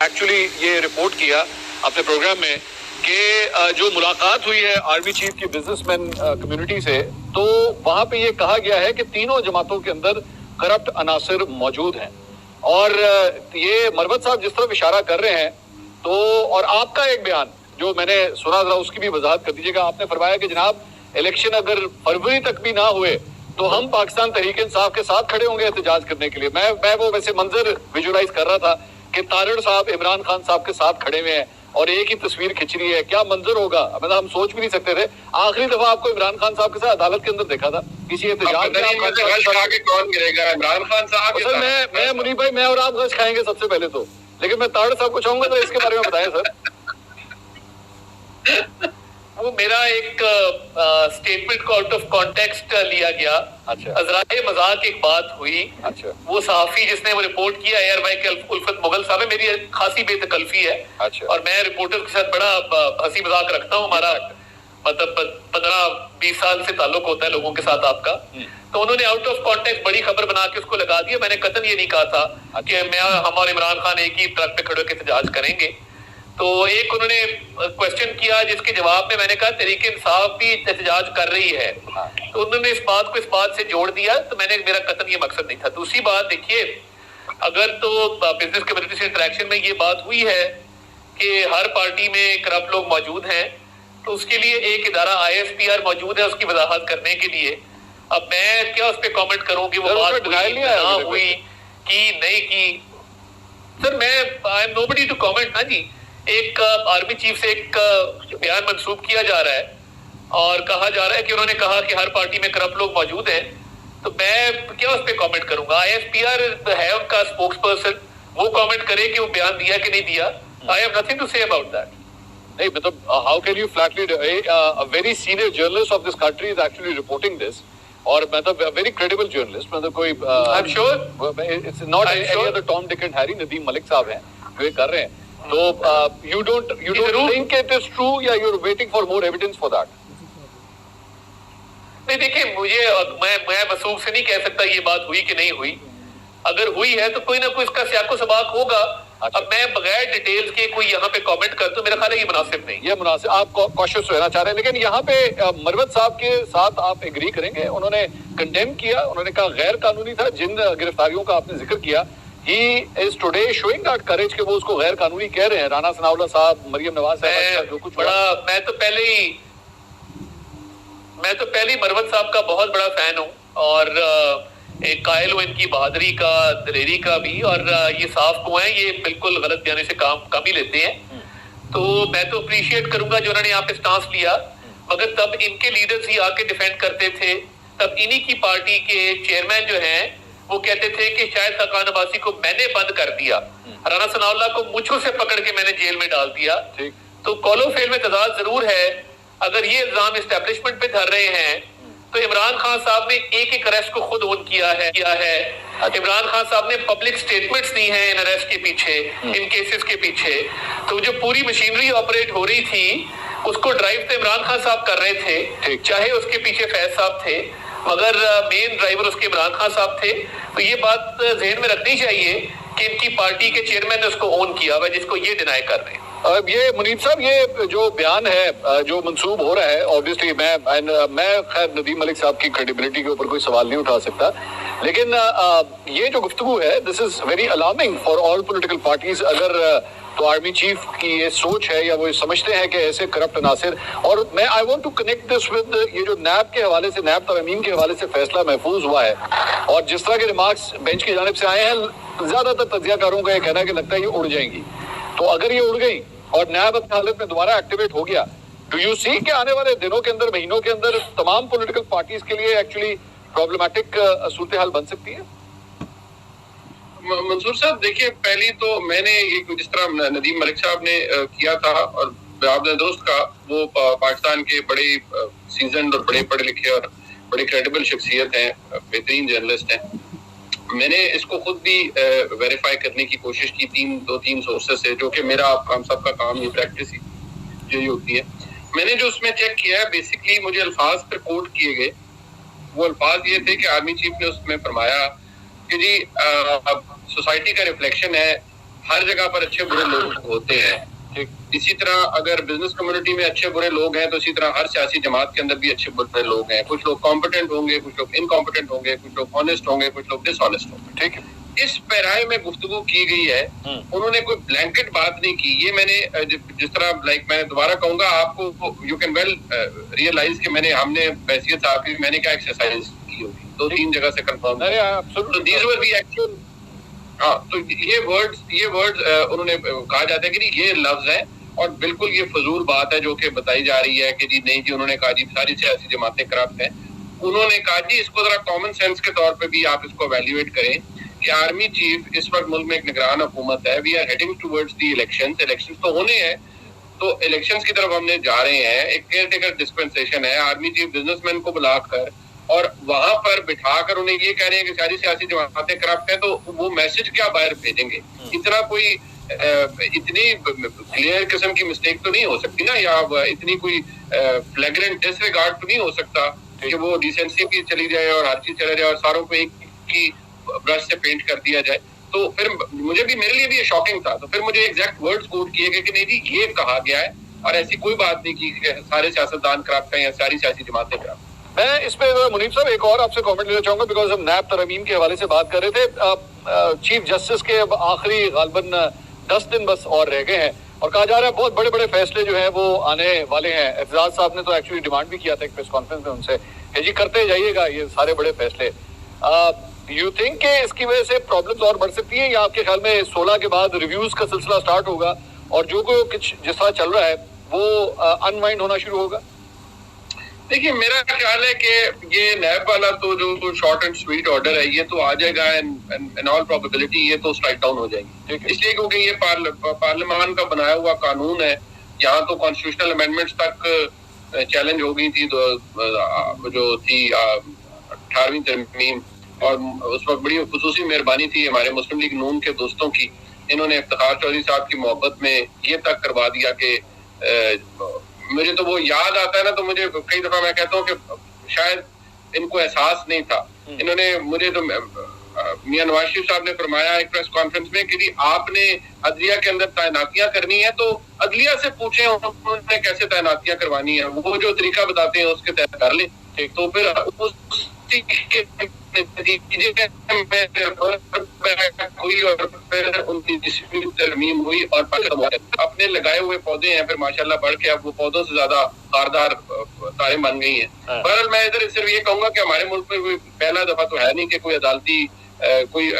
Actually ये report किया अपने प्रोग्राम में कि जो मुलाकात हुई है आर्मी चीफ की बिजनेसमैन कम्युनिटी से, तो वहां पे ये कहा गया है कि तीनों जमातों के अंदर करप्ट अनासिर मौजूद हैं। और ये मरवत साहब जिस तरफ इशारा कर रहे हैं, तो और आपका एक बयान जो मैंने सुना, जरा उसकी भी वजाहत कर दीजिएगा। आपने फरमाया कि जनाब इलेक्शन अगर फरवरी तक भी ना हुए तो हम पाकिस्तान तहरीक इंसाफ के साथ खड़े होंगे एहतजाज करने के लिए। मैं वो वैसे मंजर विजुलाइज कर रहा था कि तारड़ साहब इमरान खान साहब के साथ खड़े हुए हैं और एक ही तस्वीर खिंच रही है। क्या मंजर होगा, मतलब हम सोच भी नहीं सकते थे। आखिरी दफा आपको इमरान खान साहब के साथ अदालत के अंदर देखा था किसी एहतजाज में। कौन गिरेगा, इमरान खान साहब? सर मैं मुनीब भाई, मैं और आप गश खाएंगे सबसे पहले तो, लेकिन मैं तारड़ साहब को चाहूंगा तो इसके बारे में बताएं सर। वो मेरा एक स्टेटमेंट को आउट ऑफ कॉन्टेक्स्ट लिया गया। अच्छा, अजराए मजाक एक बात हुई। अच्छा, वो सहाफी जिसने वो रिपोर्ट किया एयर भाई के उल्फत मुगल साहब है, मेरी खासी बेतकल्फी है। अच्छा, और मैं रिपोर्टर के साथ बड़ा हंसी मजाक रखता हूँ। हमारा मतलब 15-20 साल से ताल्लुक होता है लोगों के साथ आपका। तो उन्होंने आउट ऑफ कॉन्टेक्स्ट बड़ी खबर बना के उसको लगा दिया। मैंने कतन ये नहीं कहा था कि हम और इमरान खान एक ही ट्रक पे खड़े होकर एहतजाज करेंगे। तो एक उन्होंने क्वेश्चन किया जिसके जवाब में मैंने कहा तहरीक इंसाफ भी एहतजाज कर रही है। तो उन्होंने इस बात से जोड़ दिया। तो मेरा कतन ये मकसद नहीं था। दूसरी बात देखिए, अगर तो बिजनेस कम्युनिटी से इंटरेक्शन में ये बात हुई है कि हर पार्टी में करप्ट लोग मौजूद हैं, तो उसके लिए एक इदारा ISPR मौजूद है उसकी वजाहत करने के लिए। अब मैं क्या उस पर कॉमेंट करूं कि वो बात ना हुई कि नहीं की। सर मैं I am nobody to comment ना जी। एक आर्मी चीफ से एक बयान मंसूब किया जा रहा है और कहा जा रहा है कि उन्होंने कहा कि हर पार्टी में करप्ट लोग मौजूद हैं। तो मैं क्या उस पर कॉमेंट करूंगा? ISPR है उनका स्पोक्स पर्सन, वो कॉमेंट करे कि वो बयान दिया कि नहीं दिया। I have nothing to say about that. नहीं मतलब how can you flatly, a very senior journalist of this country is actually reporting this, और मतलब वेरी क्रेडिबल जर्नलिस्ट, मतलब कोई I am sure it's not any other Tom Dick and Harry, Nadeem Malik साहब हैं जो ये कर रहे हैं। तो you don't think it is true या you're waiting for more evidence for that? नहीं देखिए, मैं वसूख से नहीं कह सकता ये बात हुई कि नहीं हुई। अगर हुई है तो कोई ना कोई इसका सियाको सबाक होगा। अच्छा। अब मैं बगैर डिटेल्स के कोई यहाँ पे कमेंट कर तो मेरा ख्याल है ये मुनासिब नहीं। ये मुनासिब, आप कॉशियस रहना चाह रहे हैं। लेकिन यहाँ पे मरवत साहब के साथ आप एग्री करेंगे, उन्होंने कंडेम किया, उन्होंने कहा गैर कानूनी था। जिन गिरफ्तारियों का आपने जिक्र किया, he is today showing that courage कि वो उसको गैर कानूनी कह रहे हैं। राना सनाउल्लाह साहब, मरियम नवाज साहब, जो कुछ बड़ा, मैं तो पहले ही मरवत साहब का बहुत बड़ा फैन हूँ और एक कायल हूँ इनकी बहादुरी का, दलेरी का भी। और ये साफ को है, ये बिल्कुल गलत बयानी से काम ही लेते हैं। तो मैं तो अप्रिशिएट करूंगा जो उन्होंने यहाँ पे स्टांस लिया। मगर तब इनके लीडर्स ही आके डिफेंड करते थे। तब इन्हीं की पार्टी के चेयरमैन जो हैं वो कहते थे कि शायद खान अब्बासी को मैंने बंद कर दिया, राना सनाउल्लाह को मुझों से पकड़ के मैंने जेल में डाल दिया। तो कौलो फेल में तजाद जरूर है। अगर ये इल्जाम एस्टेब्लिशमेंट पे धर रहे हैं तो इमरान खान साहब ने एक अरेस्ट को खुद ओन किया है। इमरान खान साहब ने पब्लिक स्टेटमेंट्स दी हैं इन अरेस्ट के पीछे, इन केसेस के पीछे। तो जो पूरी मशीनरी ऑपरेट हो रही थी उसको ड्राइव तो इमरान खान साहब कर रहे थे, चाहे उसके पीछे फैज साहब थे, मगर मेन ड्राइवर उसके इमरान खान साहब थे। तो ये बात जहन में रखनी चाहिए कि इनकी पार्टी के चेयरमैन ने उसको ओन किया हुआ, जिसको ये डिनाई कर रहे हैं। अब ये मुनीब साहब, ये जो बयान है जो मंसूब हो रहा है, ऑब्वियसली मैं खैर नदीम मलिक साहब की क्रेडिबिलिटी के ऊपर कोई सवाल नहीं उठा सकता, लेकिन ये जो गुफ्तगू है, this is very alarming for all political parties. अगर तो आर्मी चीफ की ये सोच है या वो समझते हैं कि ऐसे करप्ट अनासिर, और मैं I want to connect this with ये जो नैब के हवाले से, नैब तरमीम के हवाले से फैसला महफूज हुआ है और जिस तरह के रिमार्क्स बेंच की जानिब से आए हैं, ज्यादातर तज्जियाकारों का ये कहना है कि लगता है ये उड़ जाएंगी। तो अगर ये उड़ गई और नैब अपनी हालत में दोबारा एक्टिवेट हो गया, डू यू सी कि आने वाले दिनों के अंदर, महीनों के अंदर तमाम पॉलिटिकल पार्टीज के लिए एक्चुअली प्रॉब्लमैटिक सूरत हाल बन सकती है? मंसूर साहब देखिए, पहली तो मैंने ये जिस तरह नदीम मलिक साहब ने किया था और आपने दोस्त का, वो पाकिस्तान के बड़े सीजन्ड और बड़े पढ़े लिखे और बड़े क्रेडिबल शख्सियत हैं, बेहतरीन जर्नलिस्ट हैं। मैंने इसको खुद भी वेरीफाई करने की कोशिश की दो तीन सोर्सेस से, जो कि मेरा हम सब का काम, ये प्रैक्टिस ही यही होती है। मैंने जो उसमें चेक किया है, बेसिकली मुझे अल्फाज पर कोट किए गए, वो अल्फाज ये थे कि आर्मी चीफ ने उसमें फरमाया कि जी सोसाइटी का रिफ्लेक्शन है हर जगह पर अच्छे बुरे लोग होते हैं। इसी तरह अगर बिजनेस कम्युनिटी में अच्छे बुरे लोग हैं तो इसी तरह हर सियासी जमात के अंदर भी अच्छे बुरे लोग हैं। कुछ लोग कॉम्पिटेंट होंगे, कुछ लोग इनकॉम्पिटेंट होंगे, कुछ लोग ऑनेस्ट होंगे, कुछ लोग डिसऑनेस्ट होंगे। ठीक है, इस पैराए में गुफ्तगू की गई है। उन्होंने कोई ब्लैंकेट बात नहीं की। ये मैंने जिस तरह मैं दोबारा कहूंगा आपको, यू कैन वेल रियलाइज कि हमने बैसियत साहब की मैंने क्या एक्सरसाइज की होगी, 2-3 जगह से कंफर्म। तो दीज वर दी एक्चुअल, हाँ, तो ये वर्ड्स उन्होंने कहा जाता है कि ये लफ्ज है और बिल्कुल ये फजूल बात है जो कि बताई जा रही है कि जी नहीं जी, उन्होंने कहा जी सारी सियासी जमातें करप्ट हैं। उन्होंने कहा जी इसको जरा कॉमन सेंस के तौर पे भी आप इसको एवेल्युएट करें कि आर्मी चीफ इस वक्त मुल्क में एक निगरान हुकूमत है। We are heading towards the elections तो होने हैं, तो इलेक्शंस की तरफ हमने जा रहे हैं। एक केयर टेकर डिस्पेंसेशन है। आर्मी चीफ बिजनेसमैन को बुलाकर और वहां पर बिठाकर उन्हें ये कह रहे हैं कि सारी सियासी जमातें करप्ट है, तो वो मैसेज क्या बाहर भेजेंगे? इतना कोई इतनी क्लियर किस्म की मिस्टेक तो नहीं हो सकती ना, या इतनी कोई फ्लैग्रेंट डिसरिगार्ड तो नहीं हो सकता कि वो डिसेंसी की चली जाए और हर चीज चला जाए और सारों को एक की ब्रश से पेंट कर दिया जाए। तो फिर मेरे लिए भी ये शॉकिंग था। तो फिर मुझे एग्जैक्ट वर्ड्स कोट किए गए कि नहीं जी ये कहा गया है और ऐसी कोई बात नहीं की सारे सियासतदान करप्ट हैं या सारी सियासी जमातें करप्ट। मैं इस पे मुनीब साहब एक और आपसे कमेंट लेना चाहूंगा, बिकॉज हम नैब तरमीम के हवाले से बात कर रहे थे। चीफ जस्टिस के अब आखिरी गालबन 10 दिन बस और रह गए हैं और कहा जा रहा है बहुत बड़े बड़े फैसले जो है वो आने वाले हैं। एजाज साहब ने तो एक्चुअली डिमांड भी किया था एक प्रेस कॉन्फ्रेंस में उनसे कि जी करते जाइएगा ये सारे बड़े फैसले। यू थिंक कि इसकी वजह से प्रॉब्लम्स और बढ़ सकती है, या आपके ख्याल में 16 के बाद रिव्यूज का सिलसिला स्टार्ट होगा और जो कुछ जिस तरह चल रहा है वो अनवाइंड होना शुरू होगा? देखिए, मेरा ख्याल है कि ये नैब वाला तो जो शॉर्ट एंड स्वीट ऑर्डर है ये तो आ जाएगा इन ऑल प्रोबेबिलिटी ये तो स्ट्राइक डाउन हो जाएगी। इसलिए क्योंकि ये पार्लियामान का बनाया हुआ कानून है। यहाँ तो कॉन्स्टिट्यूशनल अमेंडमेंट्स तक चैलेंज हो गई थी जो थी 18वीं तरमीम, और उस वक्त बड़ी खुसूसी मेहरबानी थी हमारे मुस्लिम लीग नून के दोस्तों की। इन्होंने इफ्तिखार चौधरी साहब की मोहब्बत में ये तक करवा दिया कि मुझे तो वो याद आता है ना, तो मुझे कई दफा मैं कहता हूँ कि शायद इनको एहसास नहीं था। इन्होंने मुझे तो मियां नवाज शरीफ साहब ने फरमाया एक प्रेस कॉन्फ्रेंस में कि जी आपने अदलिया के अंदर तैनातियां करनी है तो अदलिया से पूछे उन्होंने कैसे तैनातियां करवानी है, वो जो तरीका बताते हैं उसके तहत कर लें। तो फिर हुई और फिर 19वीं तरमीम हुई और अपने लगाए हुए पौधे हैं फिर माशाल्लाह बढ़ के अब वो पौधों से ज्यादा खारदार तारें बन गई हैं। बहरहाल मैं इधर सिर्फ ये कहूंगा कि हमारे मुल्क में कोई पहला दफा तो है नहीं कि कोई अदालती कोई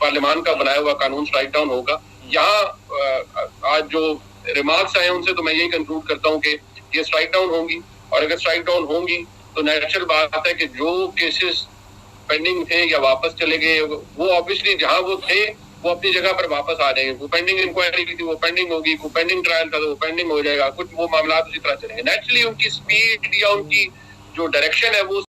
पार्लियामान का बनाया हुआ कानून स्ट्राइक डाउन होगा। यहाँ आज जो रिमार्क्स आए उनसे तो मैं यही कंक्लूड करता हूँ कि ये स्ट्राइक डाउन होंगी, और अगर स्ट्राइक डाउन होंगी तो नेचुरल बात है कि जो केसेस पेंडिंग थे या वापस चले गए वो ऑब्वियसली जहां वो थे वो अपनी जगह पर वापस आ जाएंगे। वो पेंडिंग इंक्वायरी की थी वो पेंडिंग होगी, वो पेंडिंग ट्रायल था तो वो पेंडिंग हो जाएगा, कुछ वो मामला उसी तरह चलेंगे। नेचुरली उनकी स्पीड या उनकी जो डायरेक्शन है वो